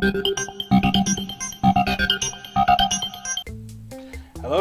Hello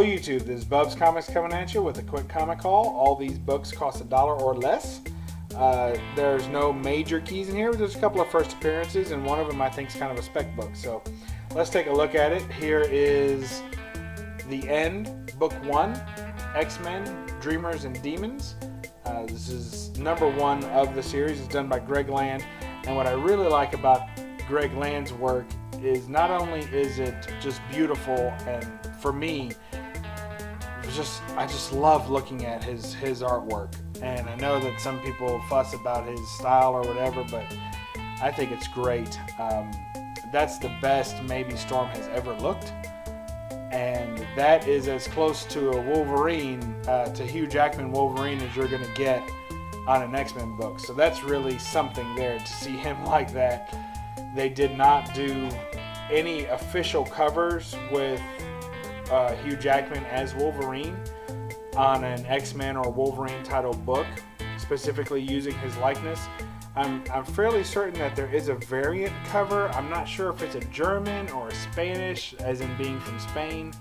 YouTube, this is BUB'S Comics coming at you with a quick comic haul. All these books cost $1 or less. There's no major keys in here, but there's a couple of first appearances, and one of them I think is kind of a spec book. So let's take a look at it. Here is The End, Book 1, X-Men, Dreamers and Demons. This is #1 of the series. It's done by Greg Land, and what I really like about Greg Land's work is not only is it just beautiful, and for me, I just love looking at his artwork. And I know that some people fuss about his style or whatever, but I think it's great. That's the best maybe Storm has ever looked, and that is as close to a Wolverine, to Hugh Jackman Wolverine, as you're going to get on an X-Men book. So that's really something there to see him like that. They did not do any official covers with Hugh Jackman as Wolverine on an X-Men or Wolverine titled book, specifically using his likeness. I'm fairly certain that there is a variant cover. I'm not sure if it's a German or a Spanish, as in being from Spain,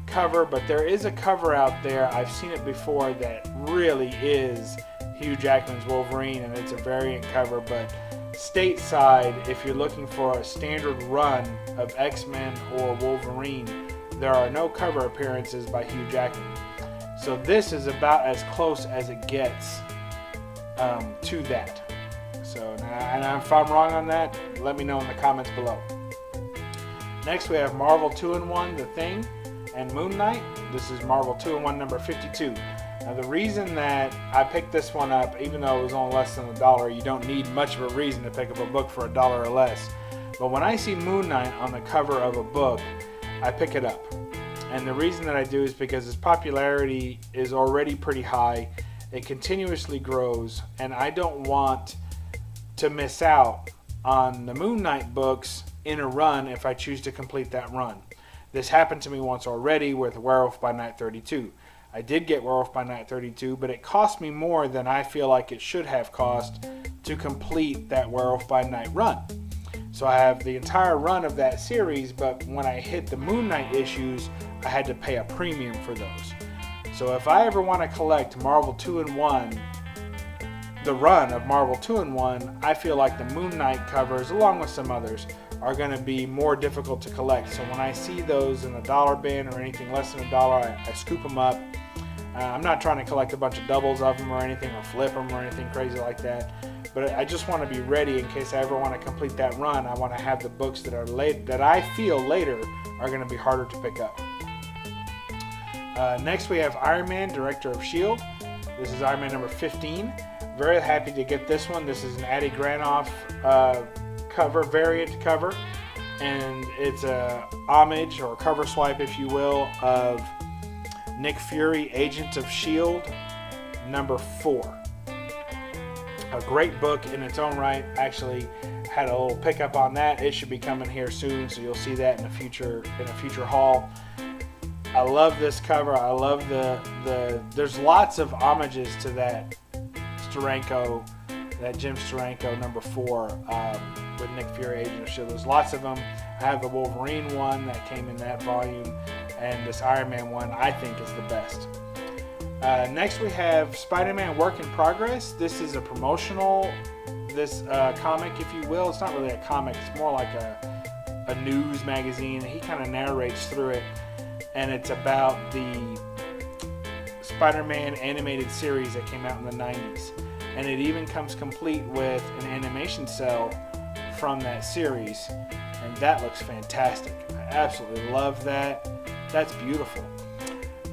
cover, but there is a cover out there. I've seen it before that really is Hugh Jackman's Wolverine, and it's a variant cover. But stateside, if you're looking for a standard run of X-Men or Wolverine, there are no cover appearances by Hugh Jackman. So this is about as close as it gets to that. So, and if I'm wrong on that, let me know in the comments below. Next we have Marvel 2-in-1, The Thing, and Moon Knight. This is Marvel 2-in-1 number 52. Now the reason that I picked this one up, even though it was only less than $1, you don't need much of a reason to pick up a book for $1 or less. But when I see Moon Knight on the cover of a book, I pick it up. And the reason that I do is because its popularity is already pretty high. It continuously grows, and I don't want to miss out on the Moon Knight books in a run if I choose to complete that run. This happened to me once already with Werewolf by Night 32. I did get Werewolf by Night 32, but it cost me more than I feel like it should have cost to complete that Werewolf by Night run. So I have the entire run of that series, but when I hit the Moon Knight issues, I had to pay a premium for those. So if I ever want to collect Marvel 2-in-1, the run of Marvel 2-in-1, I feel like the Moon Knight covers, along with some others, are going to be more difficult to collect. So when I see those in the $1 bin or anything less than $1, I scoop them up. I'm not trying to collect a bunch of doubles of them or anything, or flip them or anything crazy like that. But I just want to be ready in case I ever want to complete that run. I want to have the books that are late, that I feel later are going to be harder to pick up. Next we have Iron Man, Director of S.H.I.E.L.D. This is Iron Man number 15. Very happy to get this one. This is an Adi Granoff cover, variant cover, and it's a homage or cover swipe, if you will, of Nick Fury, Agents of S.H.I.E.L.D. number 4. A great book in its own right. Actually had a little pickup on that. It should be coming here soon, so you'll see that in a future haul. I love this cover. I love there's lots of homages to that Steranko, that Jim Steranko number 4 with Nick Fury, Agent of S.H.I.E.L.D. There's lots of them. I have the Wolverine one that came in that volume, and this Iron Man one I think is the best. Next we have Spiderman Work in Progress. This is a promotional, comic, if you will. It's not really a comic, it's more like a news magazine. He kind of narrates through it, and it's about the Spider-Man animated series that came out in the 90s. And it even comes complete with an animation cell from that series, and that looks fantastic. I absolutely love that. That's beautiful.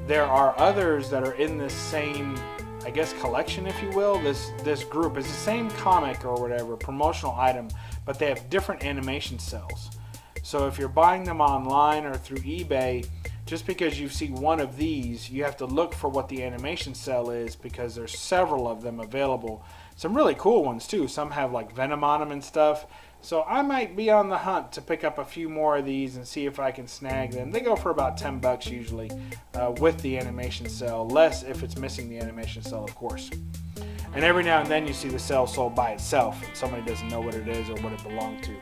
There are others that are in this same, I guess, collection, if you will. This group is the same comic or whatever, promotional item, but they have different animation cells. So if you're buying them online or through eBay, just because you see one of these, you have to look for what the animation cell is, because there's several of them available. Some really cool ones too. Some have like Venom on them and stuff. So I might be on the hunt to pick up a few more of these and see if I can snag them. They go for about 10 bucks usually with the animation cell. Less if it's missing the animation cell, of course. And every now and then you see the cell sold by itself and somebody doesn't know what it is or what it belonged to.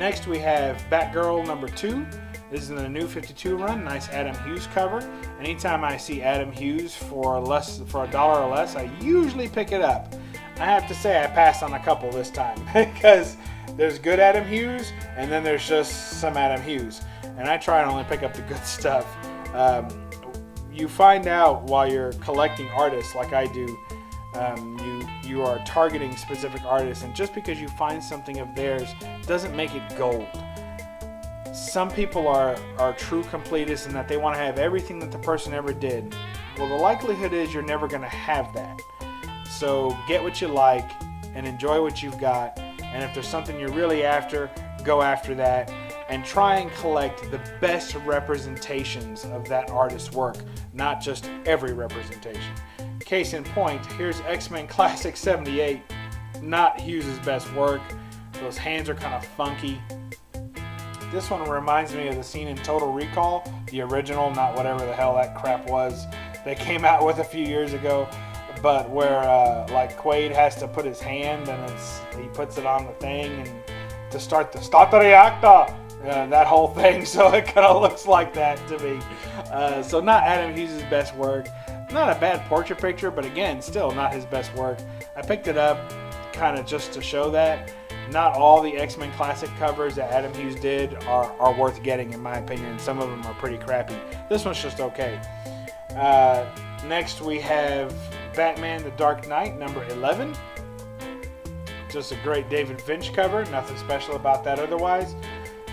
Next we have Batgirl number 2. This is in the new 52 run. Nice Adam Hughes cover. Anytime I see Adam Hughes for $1 or less, I usually pick it up. I have to say I passed on a couple this time because there's good Adam Hughes and then there's just some Adam Hughes. And I try and only pick up the good stuff. You find out while you're collecting artists like I do, you are targeting specific artists, and just because you find something of theirs doesn't make it gold. Some people are true completists in that they want to have everything that the person ever did. Well, the likelihood is you're never going to have that. So get what you like and enjoy what you've got, and if there's something you're really after, go after that, and try and collect the best representations of that artist's work, not just every representation. Case in point, here's X-Men Classic 78, not Hughes' best work. Those hands are kind of funky. This one reminds me of the scene in Total Recall, the original, not whatever the hell that crap was they came out with a few years ago, but where like Quaid has to put his hand and he puts it on the thing and to start the reactor. That whole thing, so it kind of looks like that to me. So not Adam Hughes' best work. Not a bad portrait picture, but again, still not his best work. I picked it up kind of just to show that. Not all the X-Men Classic covers that Adam Hughes did are worth getting, in my opinion. Some of them are pretty crappy. This one's just okay. Next we have Batman The Dark Knight, number 11. Just a great David Finch cover. Nothing special about that otherwise.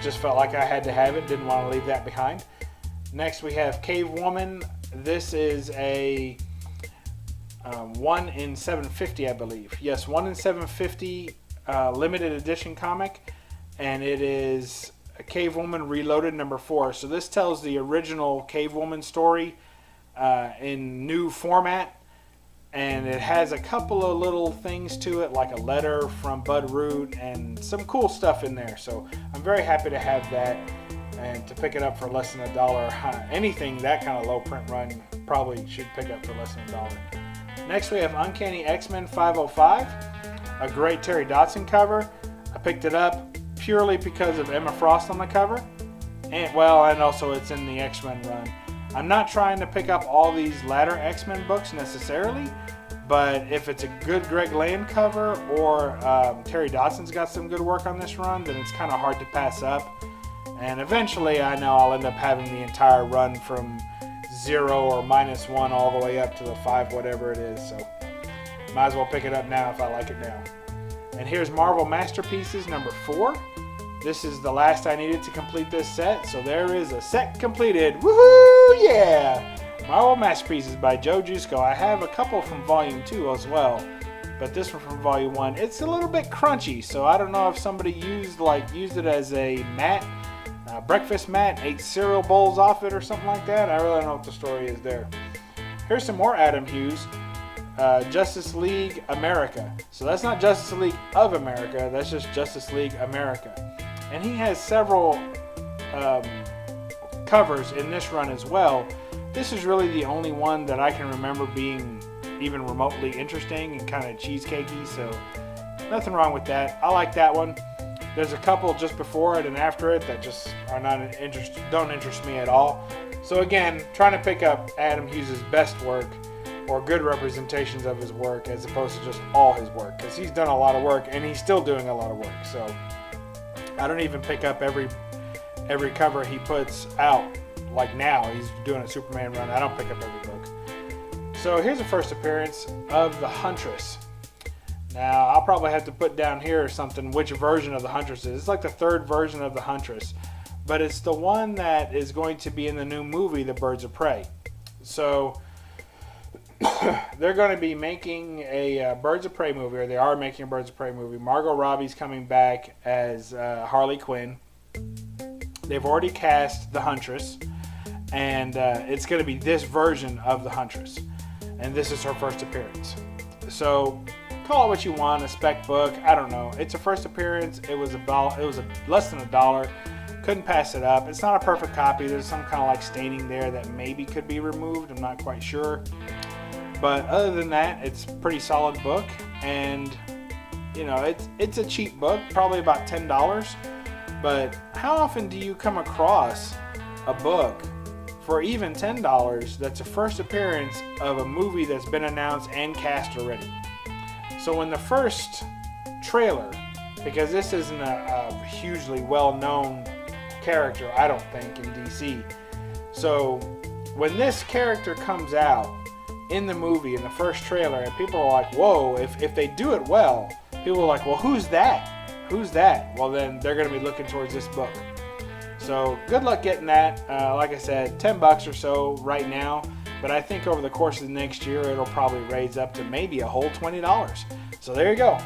Just felt like I had to have it. Didn't want to leave that behind. Next we have Cave Woman. This is a 1 in 750, I believe. Yes, 1 in 750 limited edition comic. And it is a Cave Woman Reloaded number 4. So this tells the original Cave Woman story in new format. And it has a couple of little things to it, like a letter from Bud Root and some cool stuff in there. So I'm very happy to have that and to pick it up for less than $1. Anything that kind of low print run probably should pick up for less than $1. Next we have Uncanny XMen 505, a great Terry Dodson cover. I picked it up purely because of Emma Frost on the cover, and also it's in the X-Men run. I'm not trying to pick up all these latter X-Men books necessarily, but if it's a good Greg Land cover or Terry Dodson's got some good work on this run, then it's kind of hard to pass up. And eventually I know I'll end up having the entire run from 0 or -1 all the way up to the 5, whatever it is. So might as well pick it up now if I like it now. And here's Marvel Masterpieces number 4. This is the last I needed to complete this set, so there is a set completed. Woohoo! Yeah! Marvel Masterpieces by Joe Jusko. I have a couple from Volume 2 as well, but this one from Volume 1, it's a little bit crunchy, so I don't know if somebody used it as a mat, breakfast mat, ate cereal bowls off it or something like that. I really don't know what the story is there. Here's some more Adam Hughes. Justice League America. So that's not Justice League of America, that's just Justice League America. And he has several covers in this run as well. This is really the only one that I can remember being even remotely interesting and kind of cheesecakey, so nothing wrong with that. I like that one. There's a couple just before it and after it that just are don't interest me at all. So again, trying to pick up Adam Hughes' best work or good representations of his work as opposed to just all his work, because he's done a lot of work and he's still doing a lot of work. So I don't even pick up every cover he puts out. Like now, he's doing a Superman run. I don't pick up every book. So here's the first appearance of the Huntress. Now, I'll probably have to put down here or something which version of the Huntress is. It's like the third version of the Huntress. But it's the one that is going to be in the new movie, The Birds of Prey. So they're going to be making a Birds of Prey movie, or they are making a Birds of Prey movie. Margot Robbie's coming back as Harley Quinn. They've already cast the Huntress, and it's going to be this version of the Huntress. And this is her first appearance. So call it what you want, a spec book, I don't know. It's a first appearance. It was less than $1. Couldn't pass it up. It's not a perfect copy. There's some kind of like staining there that maybe could be removed. I'm not quite sure. But other than that, it's a pretty solid book, and you know, it's a cheap book, probably about $10. but how often do you come across a book for even $10 that's a first appearance of a movie that's been announced and cast already? So when the first trailer, because this isn't a hugely well-known character, I don't think, in DC. So when this character comes out in the movie, in the first trailer, and people are like, whoa, if they do it well, people are like, well, who's that? Who's that? Well, then they're going to be looking towards this book. So good luck getting that. Like I said, $10 or so right now, but I think over the course of the next year, it'll probably raise up to maybe a whole $20. So there you go.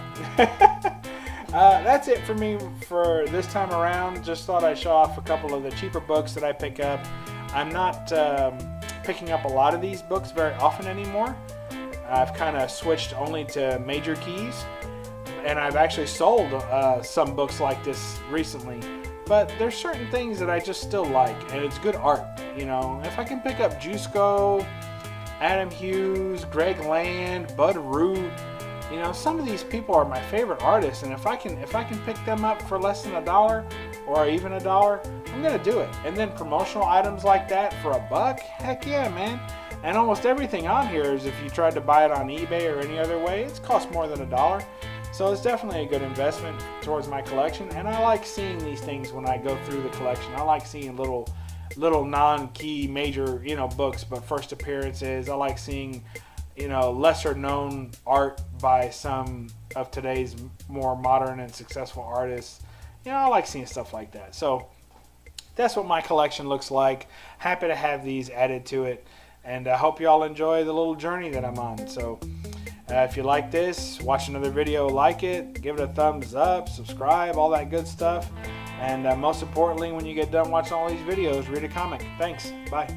That's it for me for this time around. Just thought I'd show off a couple of the cheaper books that I pick up. I'm not picking up a lot of these books very often anymore. I've kind of switched only to major keys, and I've actually sold some books like this recently. But there's certain things that I just still like, and it's good art. You know, if I can pick up Jusko, Adam Hughes, Greg Land, Bud Root, you know, some of these people are my favorite artists, and if I can pick them up for less than $1 or even $1, I'm gonna do it. And then promotional items like that for $1, heck yeah, man. And almost everything on here is, if you tried to buy it on eBay or any other way, it's cost more than $1. So it's definitely a good investment towards my collection, and I like seeing these things when I go through the collection. I like seeing little non-key major, you know, books, but first appearances. I like seeing, you know, lesser known art by some of today's more modern and successful artists. You know, I like seeing stuff like that. So that's what my collection looks like. Happy to have these added to it, and I hope you all enjoy the little journey that I'm on. So if you like this, watch another video, like it, give it a thumbs up, subscribe, all that good stuff. And most importantly, when you get done watching all these videos, read a comic. Thanks. Bye.